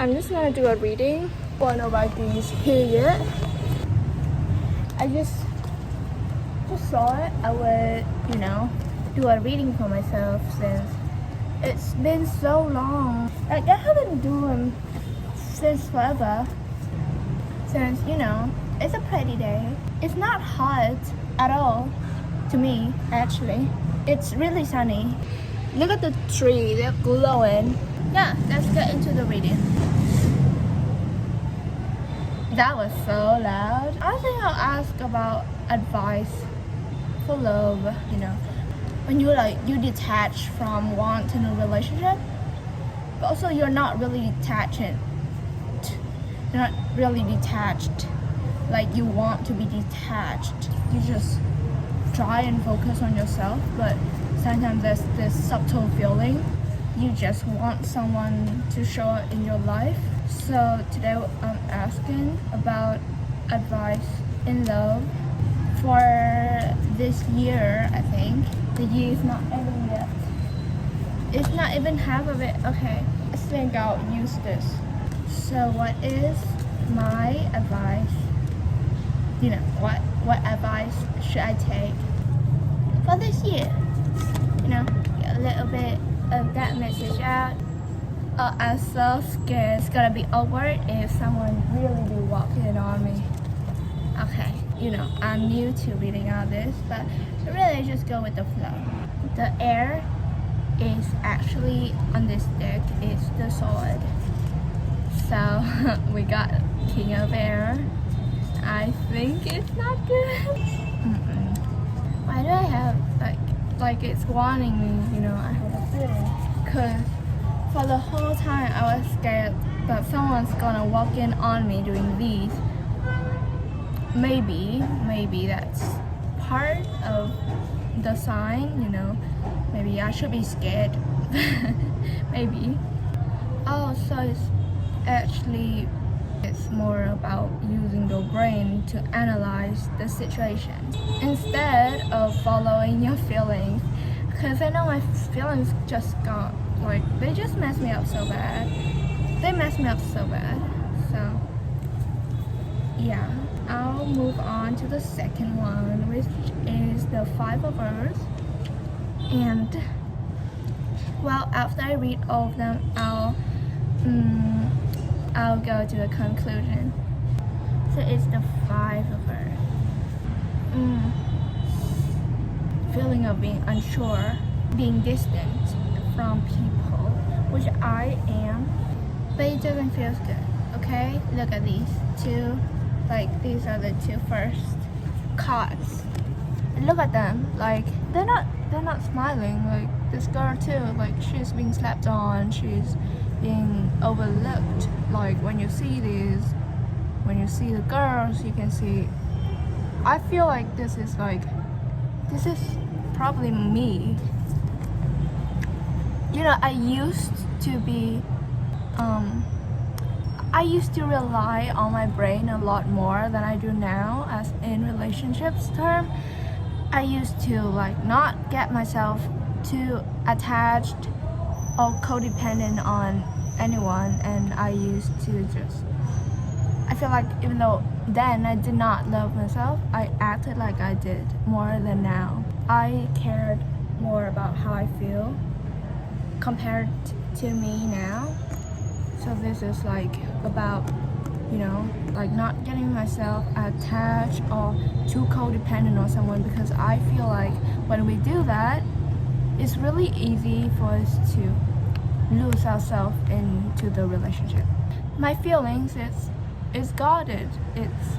I'm just gonna do a reading for nobody's period. I just saw it. I would, do a reading for myself since it's been so long. Like I haven't doing since forever. Since it's a pretty day. It's not hot at all to me actually. It's really sunny. Look at the tree, they're glowing. Yeah, let's get into the reading. That was so loud. I think I'll ask about advice for love, when you detach from wanting a relationship, but also you're not really detaching. You're not really detached like you want to be detached. You just try and focus on yourself, but sometimes there's this subtle feeling you just want someone to show up in your life. So today I'm asking about advice in love for this year. I think the year is not ending yet. It's not even half of it. Okay, I think I'll use this. So what is my advice? What advice should I take for this year? Get a little bit of that message out. Oh, I'm so scared it's gonna be awkward if someone really be walking on me. Okay, I'm new to reading all this, but really just go with the flow. The air is actually on this deck is the sword. So we got King of Air. I think it's not good. Why do I have like it's warning me, I have a feeling. Cause for the whole time I was scared that someone's gonna walk in on me doing these. Maybe that's part of the sign, Maybe I should be scared. Maybe. Oh, so it's more about using your brain to analyze the situation instead of following your feelings. Because I know my feelings just got they just messed me up so bad. They messed me up so bad. So yeah, I'll move on to the second one, which is the Five of Earth. And well, after I read all of them, I'll go to the conclusion. So it's the Five of Earth. Feeling of being unsure, being distant from people, which I am, but it doesn't feel good. Okay, look at these two. These are the two first cards. Look at them. They're not smiling. This girl too. She's being slept on. She's being overlooked. When you see the girls, you can see. I feel like this is probably me. I used to rely on my brain a lot more than I do now, as in relationships term. I used to not get myself too attached or codependent on anyone, and I used to I feel like even though then I did not love myself, I acted like I did more than now. I cared more about how I feel compared to me now. So this is about not getting myself attached or too codependent on someone, because I feel like when we do that, it's really easy for us to lose ourselves into the relationship. My feelings is guarded. It's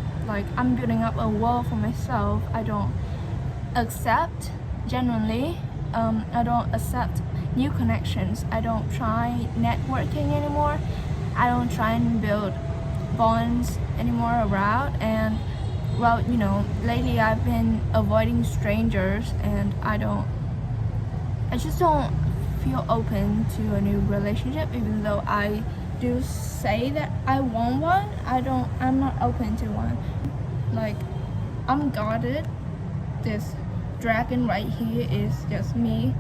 I'm building up a wall for myself. I don't accept genuinely. I don't accept new connections. I don't try networking anymore. I don't try and build bonds anymore around. And lately I've been avoiding strangers, and I just don't feel open to a new relationship, even though I do say that I want one. I'm not open to one. I'm guarded. This dragon right here is just me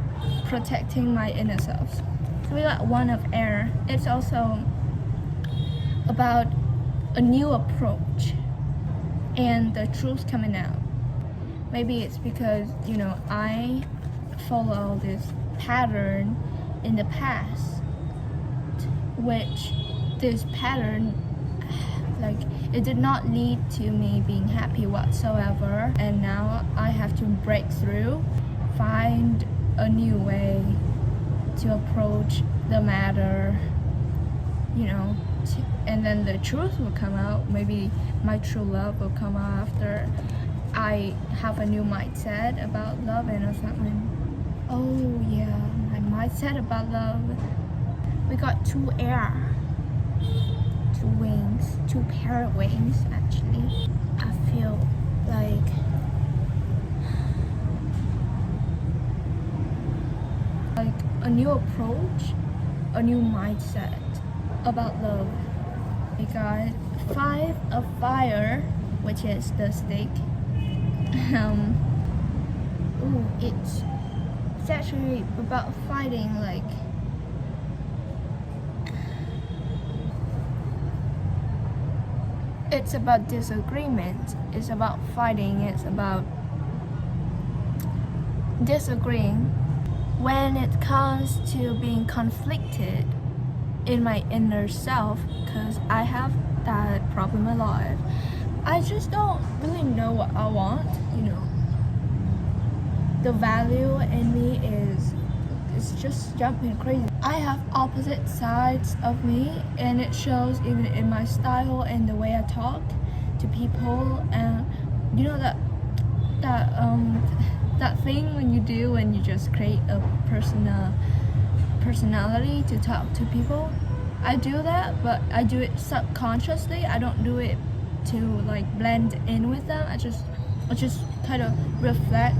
protecting my inner self. So we got One of Air. It's also about a new approach and the truth coming out. Maybe it's because, I follow this pattern in the past, which this pattern, it did not lead to me being happy whatsoever, and now I have to break through, find a new way to approach the matter, and then the truth will come out. Maybe my true love will come out after I have a new mindset about love or something. Oh yeah, my mindset about love. We got two wings, two pair of wings actually. I feel like a new approach, a new mindset about love. We got 5 of fire, which is the stick. It's actually about fighting, it's about disagreement, it's about fighting, it's about disagreeing. When it comes to being conflicted in my inner self, because I have that problem a lot, I just don't really know what I want, The value in me is just jumping crazy. I have opposite sides of me, and it shows even in my style and the way I talk to people. And that thing when you just create a personality to talk to people. I do that, but I do it subconsciously. I don't do it to blend in with them. I just kind of reflect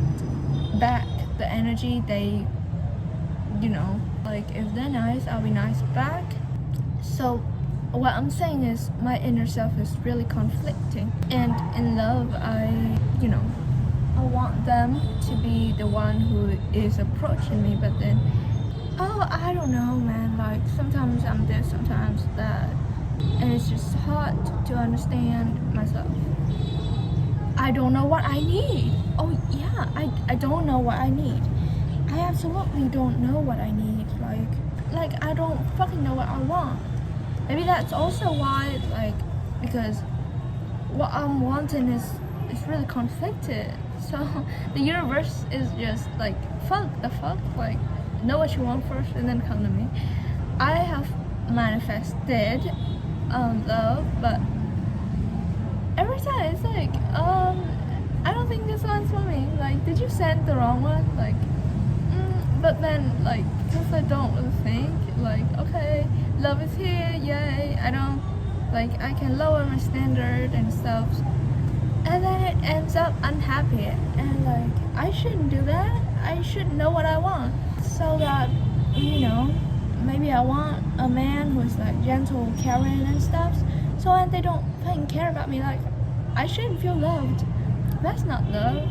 back the energy they, if they're nice, I'll be nice back. So what I'm saying is my inner self is really conflicting, and in love I want them to be the one who is approaching me, but then I don't know, man, sometimes I'm this, sometimes that, and it's just hard to understand myself. I don't know what I need. Oh yeah, I don't know what I need. I absolutely don't know what I need. I don't fucking know what I want. Maybe that's also why, because what I'm wanting is really conflicted. So the universe is just fuck the fuck, know what you want first and then come to me. I have manifested love, but every time it's I don't think this one's for me. Did you send the wrong one? But then because I don't really think, okay, love is here, yay. I don't I can lower my standard and stuff, and then it ends up unhappy, and I shouldn't do that. I should know what I want, so that maybe I want a man who's gentle, caring and stuff, so that they don't fucking care about me. I shouldn't feel loved. That's not love.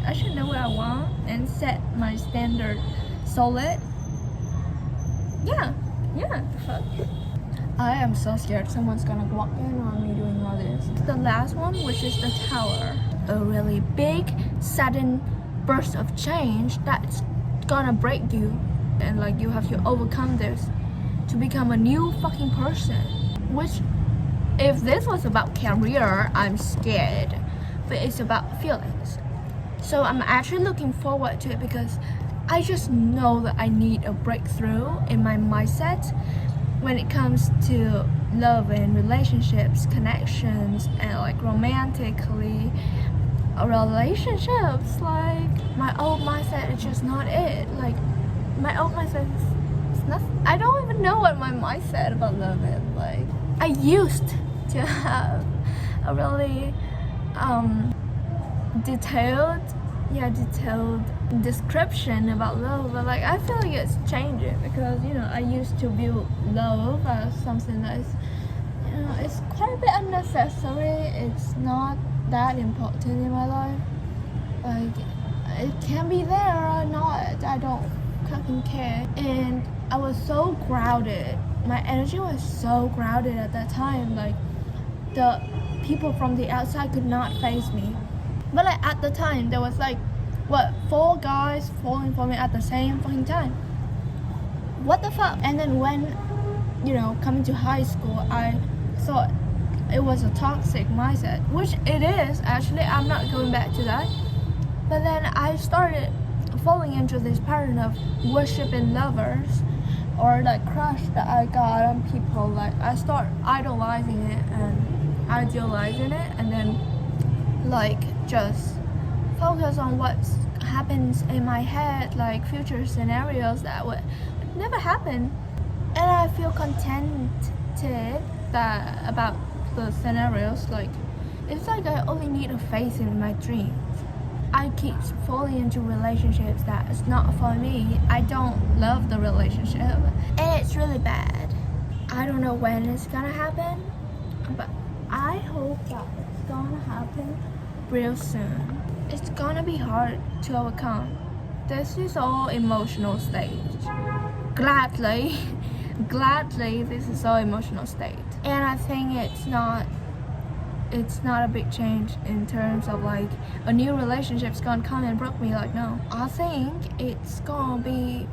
I should know what I want and set my standard solid. Yeah, the fuck. I am so scared someone's gonna walk in on me doing all this. The last one, which is the tower. A really big, sudden burst of change that's gonna break you. And you have to overcome this to become a new fucking person. Which, if this was about career, I'm scared. But it's about feelings. So I'm actually looking forward to it, because I just know that I need a breakthrough in my mindset when it comes to love and relationships, connections, and romantically relationships. My old mindset is just not it. My old mindset is nothing. I don't even know what my mindset about love is. I used to have a really detailed description about love, but I feel it's changing, because I used to view love as something that is it's quite a bit unnecessary. It's not that important in my life. It can be there or not, I don't fucking care. And I was so grounded my energy was so crowded at that time. Like the people from the outside could not face me. But like at the time, there was like, what, 4 guys falling for me at the same fucking time. What the fuck? And then when, coming to high school, I thought it was a toxic mindset, which it is actually. I'm not going back to that. But then I started falling into this pattern of worshiping lovers or like crush that I got on people. Like I start idolizing it and idealizing it, and then like just focus on what happens in my head, like future scenarios that would never happen. And I feel contented that about the scenarios. Like it's like I only need a face in my dreams. I keep falling into relationships that is not for me. I don't love the relationship, and it's really bad. I don't know when it's gonna happen, but I hope that it's gonna happen real soon. It's gonna be hard to overcome. This is all emotional stage. Gladly, this is all emotional state. And I think it's not a big change in terms of like a new relationship's gonna come and broke me. Like no, I think it's gonna be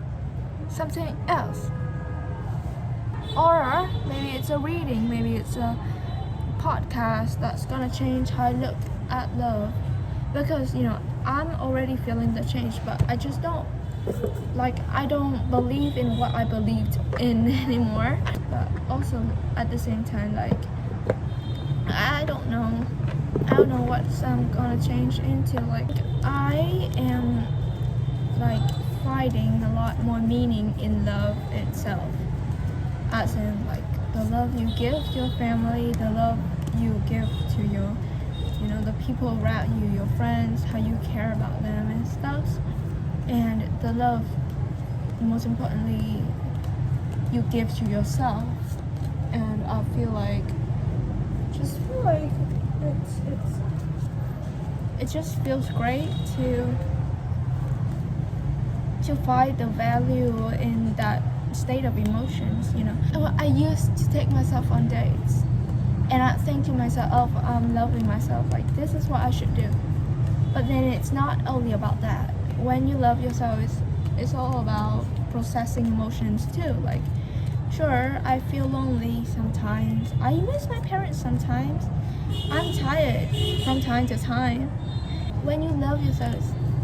something else. Or maybe it's a reading, maybe it's a podcast that's gonna change how I look at love. Because I'm already feeling the change, but I just don't believe in what I believed in anymore. But also at the same time, like I don't know what I'm gonna change into. Like I am like finding a lot more meaning in love itself, as in like the love you give to your family, the love you give to your the people around you, your friends, how you care about them and stuff. And the love, most importantly, you give to yourself. And I feel like it just feels great to find the value in that state of emotions. I used to take myself on dates, and I think to myself, oh, I'm loving myself, like this is what I should do. But then it's not only about that. When you love yourself, it's all about processing emotions too. Like sure, I feel lonely sometimes, I miss my parents sometimes, I'm tired from time to time. When you love yourself,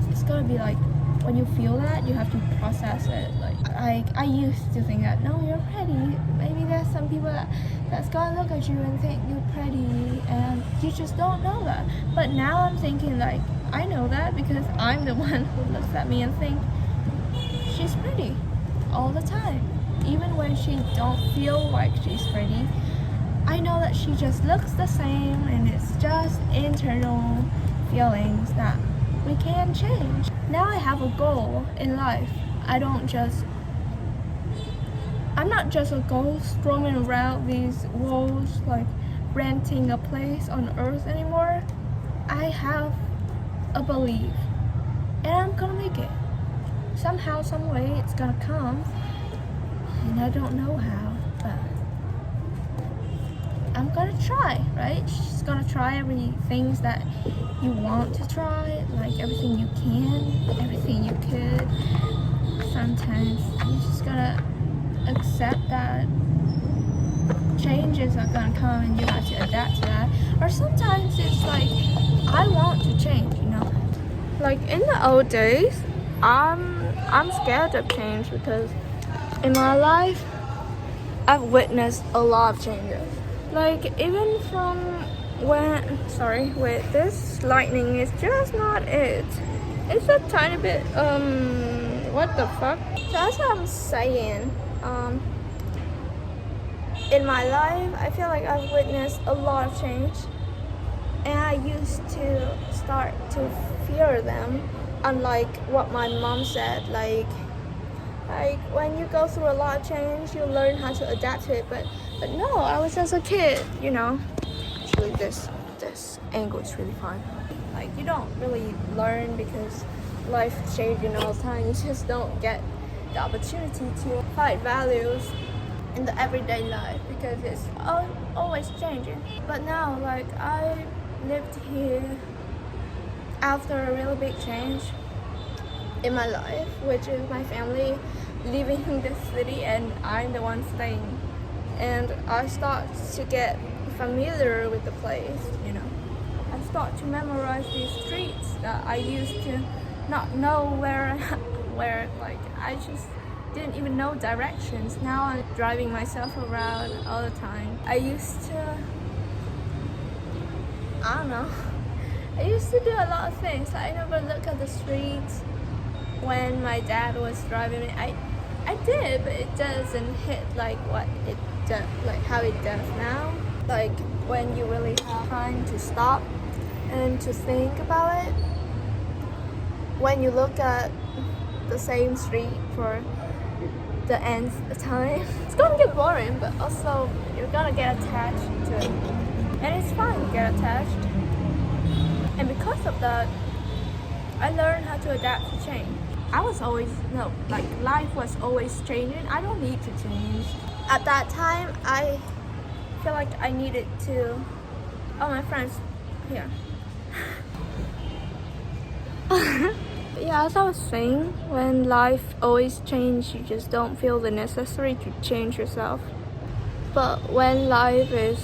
it's gonna be like, when you feel that, you have to process it. Like I used to think that, no, you're pretty. Maybe there's some people that's gonna look at you and think you're pretty, and you just don't know that. But now I'm thinking like, I know that because I'm the one who looks at me and think she's pretty all the time. Even when she don't feel like she's pretty, I know that she just looks the same, and it's just internal feelings that we can change. Now I have a goal in life. I'm not just a ghost roaming around these walls, like renting a place on earth anymore. I have a belief, and I'm gonna make it. Somehow, some way, it's gonna come, and I don't know how, but I'm gonna try, right? Just gonna try everything that you want to try, like everything you can, everything you could. Sometimes you just gotta accept that changes are gonna come and you have to adapt to that. Or sometimes it's like, I want to change, Like in the old days, I'm scared of change because in my life, I've witnessed a lot of changes. Like even from wait, this lightning is just not it. It's a tiny bit, what the fuck? So as I'm saying, in my life, I feel like I've witnessed a lot of change. And I used to start to fear them, unlike what my mom said, like when you go through a lot of change, you learn how to adapt to it. But no, I was just a kid, Actually, this angle is really fun. Like you don't really learn because life is changing all the time. You just don't get the opportunity to find values in the everyday life because it's always changing. But now, like, I lived here after a really big change in my life, which is my family leaving this city and I'm the one staying. And I start to get familiar with the place, you know. I start to memorize these streets that I used to not know where like I just didn't even know directions. Now I'm driving myself around all the time. I used to do a lot of things. I never look at the streets when my dad was driving me. I did, but it doesn't hit like what it does, like how it does now. Like when you really have time to stop and to think about it. When you look at the same street for the nth time, it's gonna get boring, but also you're gonna get attached to it. And it's fun to get attached. And because of that, I learned how to adapt to change. Life was always changing. I don't need to change. At that time, I feel like I needed to. Oh, my friends here. Yeah, as I was saying, when life always changes, you just don't feel the necessary to change yourself. But when life is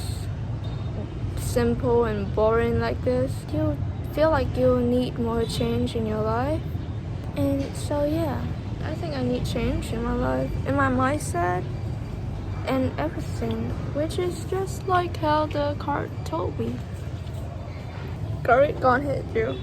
simple and boring like this, you feel like you need more change in your life. And so yeah, I think I need change in my life, in my mindset, and everything, which is just like how the card told me. Girl, it gonna hit you.